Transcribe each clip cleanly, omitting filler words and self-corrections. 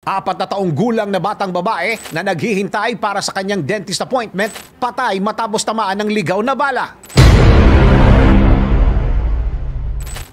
4 na taong gulang na batang babae na naghihintay para sa kanyang dentist appointment, patay matapos tamaan ng ligaw na bala.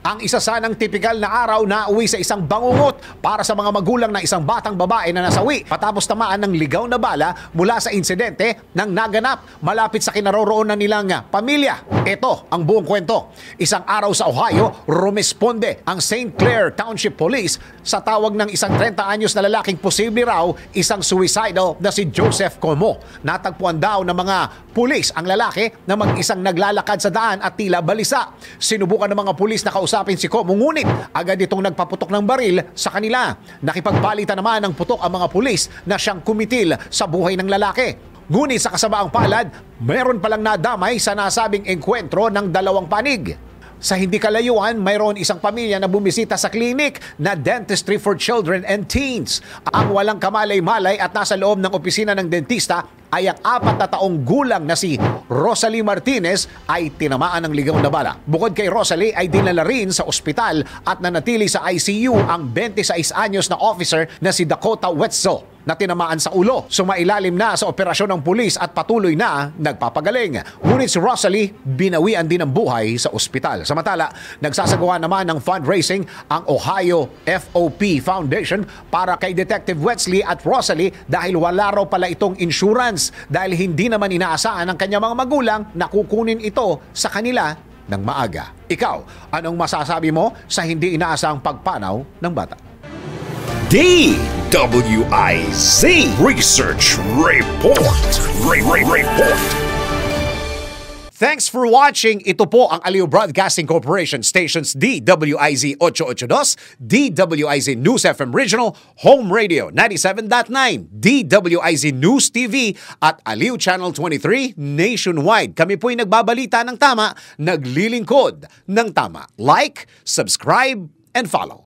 Ang isa sanang tipikal na araw na uwi sa isang bangungot para sa mga magulang na isang batang babae na nasawi patapos tamaan ng ligaw na bala mula sa insidente nang naganap malapit sa kinaroroonan nilang pamilya. Ito ang buong kwento. Isang araw sa Ohio, rumesponde ang St. Clair Township Police sa tawag ng isang 30 anyos na lalaking posible raw isang suicidal na si Joseph Como. Natagpuan daw ng mga pulis ang lalaki na mag-isang naglalakad sa daan at tila balisa. Sinubukan ng mga pulis na kausapin si Como, ngunit agad itong nagpaputok ng baril sa kanila. Nakipagpalitan naman ng putok ang mga pulis na siyang kumitil sa buhay ng lalaki. Ngunit sa kasabaang palad, meron palang nadamay sa nasabing engkwentro ng dalawang panig. Sa hindi kalayuan, mayroon isang pamilya na bumisita sa clinic na Dentistry for Children and Teens. Ang walang kamalay-malay at nasa loob ng opisina ng dentista ay ang 4 na taong gulang na si Rosalie Martinez ay tinamaan ng ligaw na bala. Bukod kay Rosalie ay dinala rin sa ospital at nanatili sa ICU ang 26 anyos na officer na si Dakota Wetzel na tinamaan sa ulo. Sumailalim na sa operasyon ng pulis at patuloy na nagpapagaling. Ngunit si Rosalie binawian din ng buhay sa ospital. Samantala, nagsasagawa naman ng fundraising ang Ohio FOP Foundation para kay Detective Wetzel at Rosalie dahil wala raw pala itong insurance dahil hindi naman inaasahan ng kanyang mga magulang na kukunin ito sa kanila ng maaga. Ikaw, anong masasabi mo sa hindi inaasahang pagpanaw ng bata? DWIZ Research Report. Report. Thanks for watching. Ito po ang Aliw Broadcasting Corporation stations DWIZ 882, DWIZ News FM Regional, Home Radio 97.9, DWIZ News TV at Aliw Channel 23 nationwide. Kami po'y nagbabalita ng tama, naglilingkod ng tama. Like, subscribe, and follow.